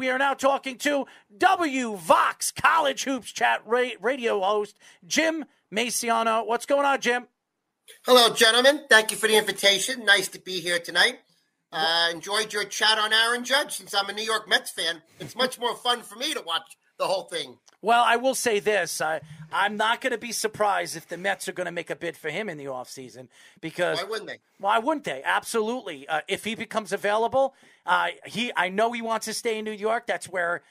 We are now talking to Vox College Hoops Chat radio host, Jim Maisano. What's going on, Jim? Hello, gentlemen. Thank you for the invitation. Nice to be here tonight. Enjoyed your chat on Aaron Judge. Since I'm a New York Mets fan, it's much more fun for me to watch the whole thing. Well, I will say this. I'm not going to be surprised if the Mets are going to make a bid for him in the offseason because why wouldn't they? Why wouldn't they? Absolutely. If he becomes available, I know he wants to stay in New York. That's where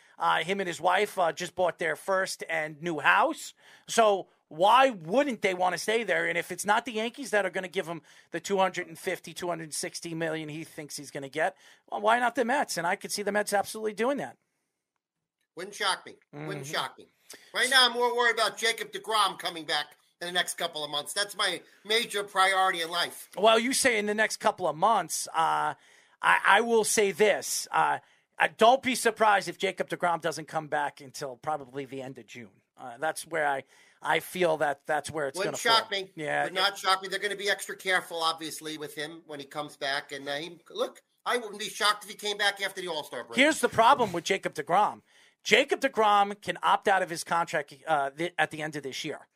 him and his wife just bought their first and new house. So why wouldn't they want to stay there? And if it's not the Yankees that are going to give him the $260 million he thinks he's going to get, well, why not the Mets? And I could see the Mets absolutely doing that. Wouldn't shock me. Wouldn't shock me. Right now, I'm more worried about Jacob deGrom coming back in the next couple of months. That's my major priority in life. Well, you say in the next couple of months. I will say this. Don't be surprised if Jacob deGrom doesn't come back until probably the end of June. That's where I feel that's where it's going to fall. Wouldn't shock me. Yeah, would not shock me. They're going to be extra careful, obviously, with him when he comes back. And look, I wouldn't be shocked if he came back after the All-Star break. Here's the problem with Jacob deGrom. Jacob deGrom can opt out of his contract at the end of this year,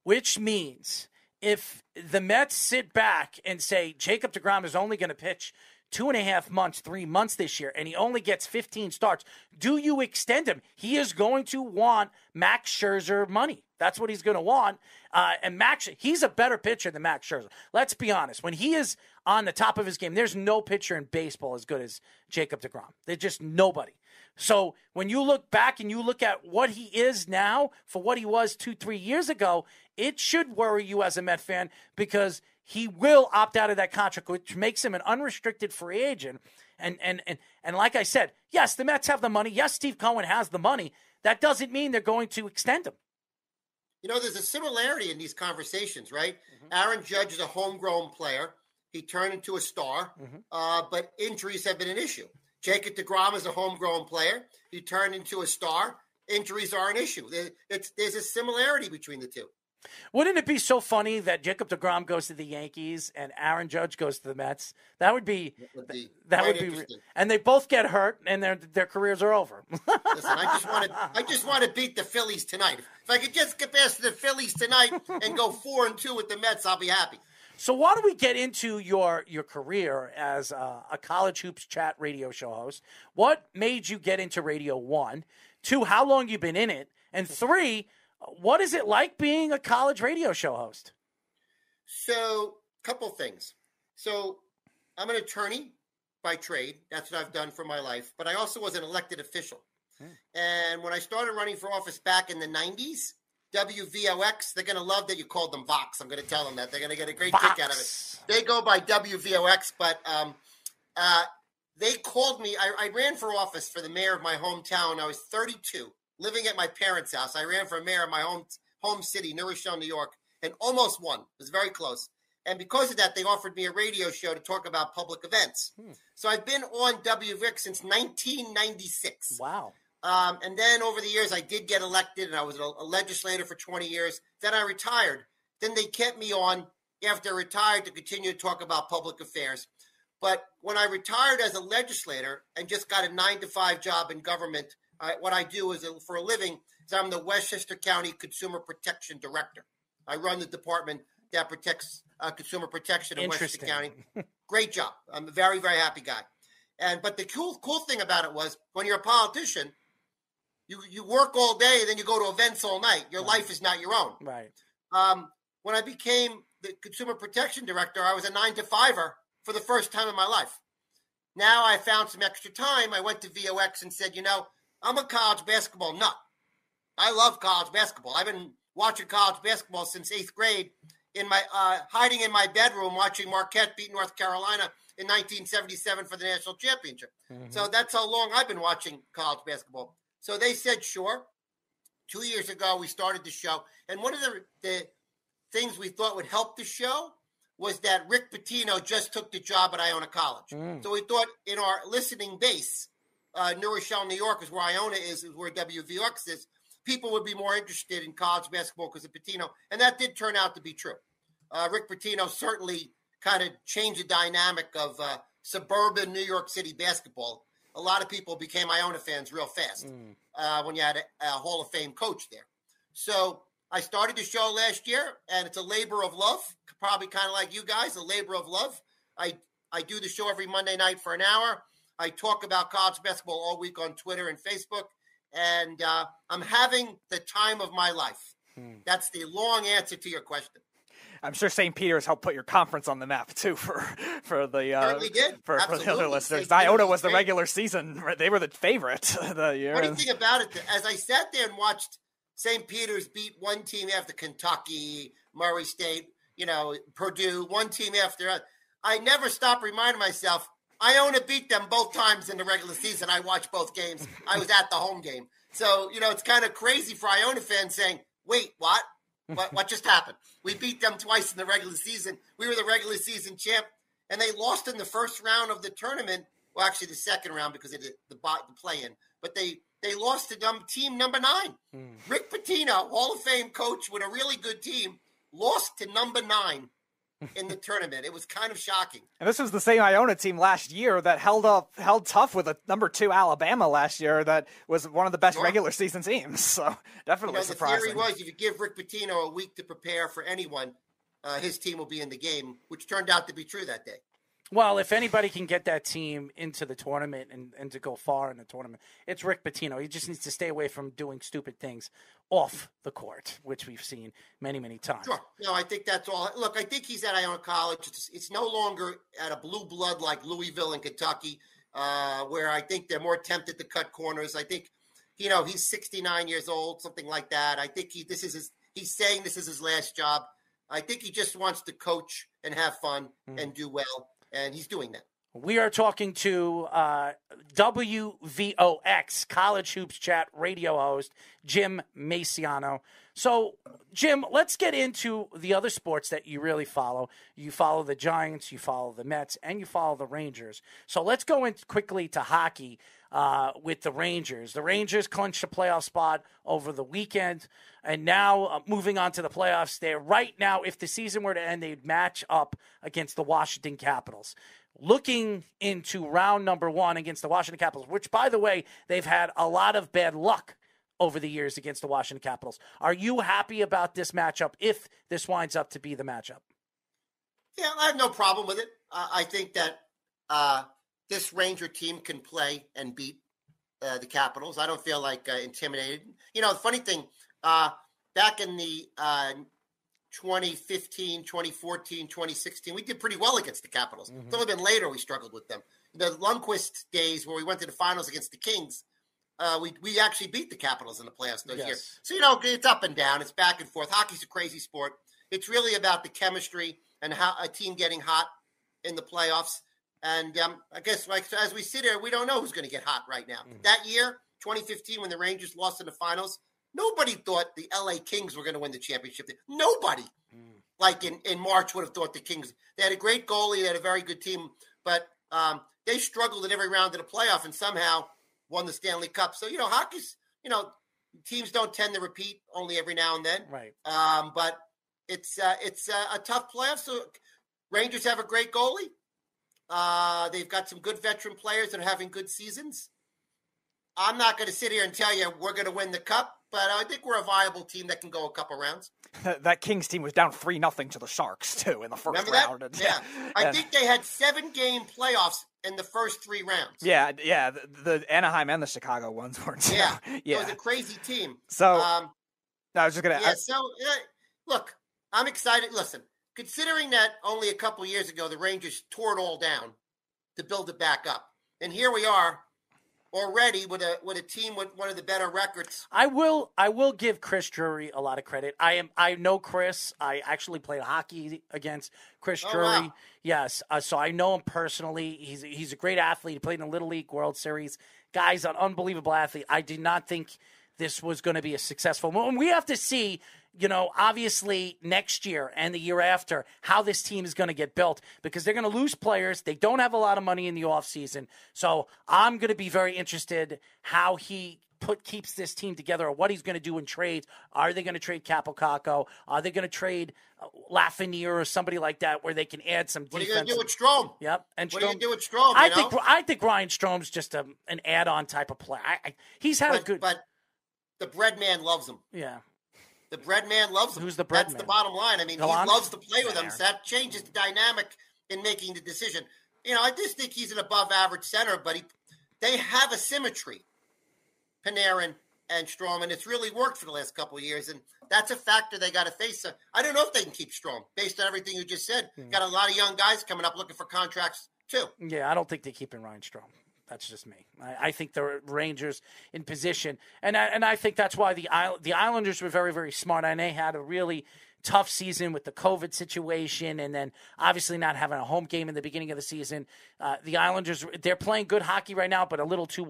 which means if the Mets sit back and say Jacob deGrom is only going to pitch 2.5 months, 3 months this year, and he only gets 15 starts, do you extend him? He is going to want Max Scherzer money. That's what he's going to want. And Max, he's a better pitcher than Max Scherzer. Let's be honest. When he is on the top of his game, there's no pitcher in baseball as good as Jacob deGrom. There's just nobody. So when you look back and you look at what he is now for what he was 2-3 years ago, it should worry you as a Met fan because he will opt out of that contract, which makes him an unrestricted free agent. And like I said, yes, the Mets have the money. Yes, Steve Cohen has the money. That doesn't mean they're going to extend him. You know, there's a similarity in these conversations, right? Aaron Judge is a homegrown player. He turned into a star, but injuries have been an issue. Jacob deGrom is a homegrown player. He turned into a star. Injuries are an issue. There's a similarity between the two. Wouldn't it be so funny that Jacob deGrom goes to the Yankees and Aaron Judge goes to the Mets? That would be and they both get hurt and their careers are over. Listen, I just want to beat the Phillies tonight. If I could just get past the Phillies tonight and go 4-2 with the Mets, I'll be happy. So why don't we get into your career as a College Hoops Chat radio show host? What made you get into Radio 1? 2, how long you been in it? And 3, what is it like being a college radio show host? So, couple things. So, I'm an attorney by trade. That's what I've done for my life. But I also was an elected official. And when I started running for office back in the 90s, WVOX, they're going to love that you called them Vox. I'm going to tell them that. They're going to get a great kick out of it. They go by WVOX, but they called me. I ran for office for the mayor of my hometown. I was 32, living at my parents' house. I ran for mayor of my home city, New Rochelle, New York, and almost won. It was very close. And because of that, they offered me a radio show to talk about public events. So I've been on WVOX since 1996. Wow. And then over the years, I did get elected, and I was a legislator for 20 years. Then I retired. Then they kept me on after I retired to continue to talk about public affairs. But when I retired as a legislator and just got a 9-to-5 job in government, what I do is for a living is I'm the Westchester County Consumer Protection Director. I run the department that protects consumer protection in Westchester County. Great job. I'm a very, very happy guy. But the cool thing about it was when you're a politician, you work all day, and then you go to events all night. Your life is not your own. Right. When I became the Consumer Protection Director, I was a 9-to-5er for the first time in my life. Now I found some extra time. I went to VOX and said, I'm a college basketball nut. I love college basketball. I've been watching college basketball since 8th grade, hiding in my bedroom watching Marquette beat North Carolina in 1977 for the national championship. So that's how long I've been watching college basketball. So they said, sure. 2 years ago, we started the show. And one of the things we thought would help the show was that Rick Pitino just took the job at Iona College. So we thought in our listening base, New Rochelle, New York is where Iona is where WVOX is, people would be more interested in college basketball because of Pitino. And that did turn out to be true. Rick Pitino certainly kind of changed the dynamic of suburban New York City basketball. a lot of people became Iona fans real fast when you had a Hall of Fame coach there. So I started the show last year, and it's a labor of love, probably kind of like you guys, a labor of love. I do the show every Monday night for an hour. I talk about college basketball all week on Twitter and Facebook, and I'm having the time of my life. That's the long answer to your question. I'm sure St. Peter's helped put your conference on the map too for the for the other listeners. Iona was the regular season; they were the favorite the year. Funny thing about it, as I sat there and watched St. Peter's beat one team after Kentucky, Murray State, Purdue, one team after other, I never stopped reminding myself Iona beat them both times in the regular season. I watched both games. I was at the home game, so it's kind of crazy for Iona fans saying, "Wait, what? What just happened? We beat them twice in the regular season. We were the regular season champ, and they lost in the first round of the tournament. Well, actually, the second round because of the play-in. But they lost to team number 9. Rick Pitino, Hall of Fame coach with a really good team, lost to number 9 in the tournament. It was kind of shocking. And this was the same Iona team last year that held tough with a number 2 Alabama last year that was one of the best regular season teams. So definitely surprising. The theory was if you give Rick Pitino a week to prepare for anyone, his team will be in the game, which turned out to be true that day. Well, if anybody can get that team into the tournament and to go far in the tournament, it's Rick Pitino. He just needs to stay away from doing stupid things off the court, which we've seen many, many times. Sure. No, I think that's all. Look, I think he's at Iona College. It's no longer at a blue blood like Louisville and Kentucky, where I think they're more tempted to cut corners. I think, he's 69 years old, something like that. I think he's saying this is his last job. I think he just wants to coach and have fun and do well. And he's doing that. We are talking to WVOX College Hoops Chat radio host Jim Maisano. So, Jim, let's get into the other sports that you really follow. You follow the Giants, you follow the Mets, and you follow the Rangers. So let's go in quickly to hockey with the Rangers. The Rangers clinched a playoff spot over the weekend, and now moving on to the playoffs. They're right now, if the season were to end, they'd match up against the Washington Capitals. Looking into round number 1 against the Washington Capitals, which, by the way, they've had a lot of bad luck over the years against the Washington Capitals. Are you happy about this matchup if this winds up to be the matchup? Yeah, I have no problem with it. I think that this Ranger team can play and beat the Capitals. I don't feel like intimidated. The funny thing, back in the 2015, 2014, 2016, we did pretty well against the Capitals. It's only been later we struggled with them. The Lundqvist days where we went to the finals against the Kings, we actually beat the Capitals in the playoffs those years. So, it's up and down. It's back and forth. Hockey's a crazy sport. It's really about the chemistry and how a team getting hot in the playoffs. And I guess, as we sit here, we don't know who's going to get hot right now. That year, 2015, when the Rangers lost in the finals, nobody thought the LA Kings were going to win the championship. Nobody, in March, would have thought the Kings. They had a great goalie. They had a very good team. But they struggled in every round of the playoff and somehow won the Stanley Cup. So, hockey's, teams don't tend to repeat, only every now and then. Right. But it's a tough playoff. So Rangers have a great goalie. They've got some good veteran players that are having good seasons. I'm not going to sit here and tell you we're going to win the cup, but I think we're a viable team that can go a couple rounds. That Kings team was down 3-0 to the Sharks, too, in the first round. That? Yeah. I think they had 7-game playoffs in the first 3 rounds. Yeah. The Anaheim and the Chicago ones weren't. Yeah. It was a crazy team. So, I was just going to ask. So, look, I'm excited. Listen, considering that only a couple years ago the Rangers tore it all down to build it back up, and here we are already with a team with one of the better records. I will give Chris Drury a lot of credit. I know Chris. I actually played hockey against Chris Drury. Wow. Yes, so I know him personally. He's a great athlete. He played in the Little League World Series. Guy's an unbelievable athlete. I did not think this was going to be a successful move. And we have to see, obviously next year and the year after, how this team is going to get built, because they're going to lose players. They don't have a lot of money in the offseason. So I'm going to be very interested how he keeps this team together, or what he's going to do in trades. Are they going to trade Capocacco? Are they going to trade Lafreniere or somebody like that, where they can add some defense? What are you going to do with Strome? Yep. And what are you going to do with Strome? I think Ryan Strome's just an add-on type of player. He's had a good. But the bread man loves him. Yeah. The bread man loves him. Who's the bread man? That's the bottom line. I mean, he loves to play with him, so that changes the dynamic in making the decision. I just think he's an above-average center, but they have a symmetry, Panarin and Strome, and it's really worked for the last couple of years, and that's a factor they got to face. I don't know if they can keep Strome, based on everything you just said. Got a lot of young guys coming up looking for contracts, too. Yeah, I don't think they're keeping Ryan Strome. That's just me. I think the Rangers in position, and I think that's why the Islanders were very, very smart, and they had a really tough season with the COVID situation, and then obviously not having a home game in the beginning of the season. The Islanders, they're playing good hockey right now, but a little too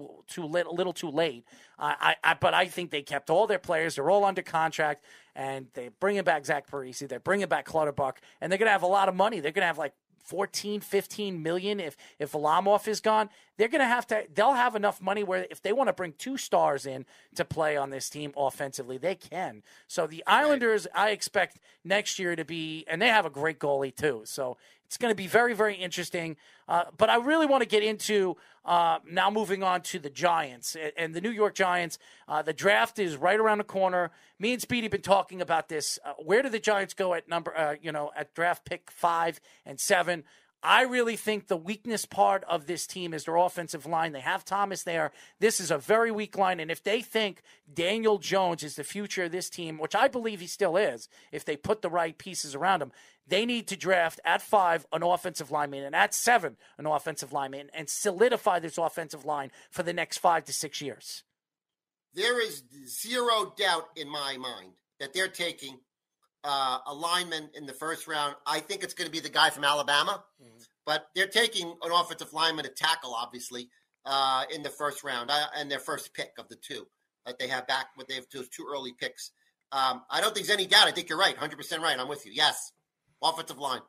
late. But I think they kept all their players. They're all under contract, and they're bringing back Zach Parise. They're bringing back Clutterbuck, and they're going to have a lot of money. They're going to have like 14, 15 million if Varlamov is gone. They'll have enough money where if they want to bring 2 stars in to play on this team offensively, they can. So the Islanders, I expect next year to be, and they have a great goalie too. So it's going to be very, very interesting. But I really want to get into now moving on to the Giants and the New York Giants. The draft is right around the corner. Me and Speedy have been talking about this. Where do the Giants go at at draft pick 5 and 7? I really think the weakness part of this team is their offensive line. They have Thomas there. This is a very weak line, and if they think Daniel Jones is the future of this team, which I believe he still is, if they put the right pieces around him, they need to draft at 5 an offensive lineman and at 7 an offensive lineman and solidify this offensive line for the next 5 to 6 years. There is zero doubt in my mind that they're taking a lineman in the first round. I think it's going to be the guy from Alabama, but they're taking an offensive lineman to tackle, obviously, in the first round, and their first pick of the 2 that they have back. But they have those 2 early picks. I don't think there's any doubt. I think you're right, 100% right. I'm with you. Yes, offensive line.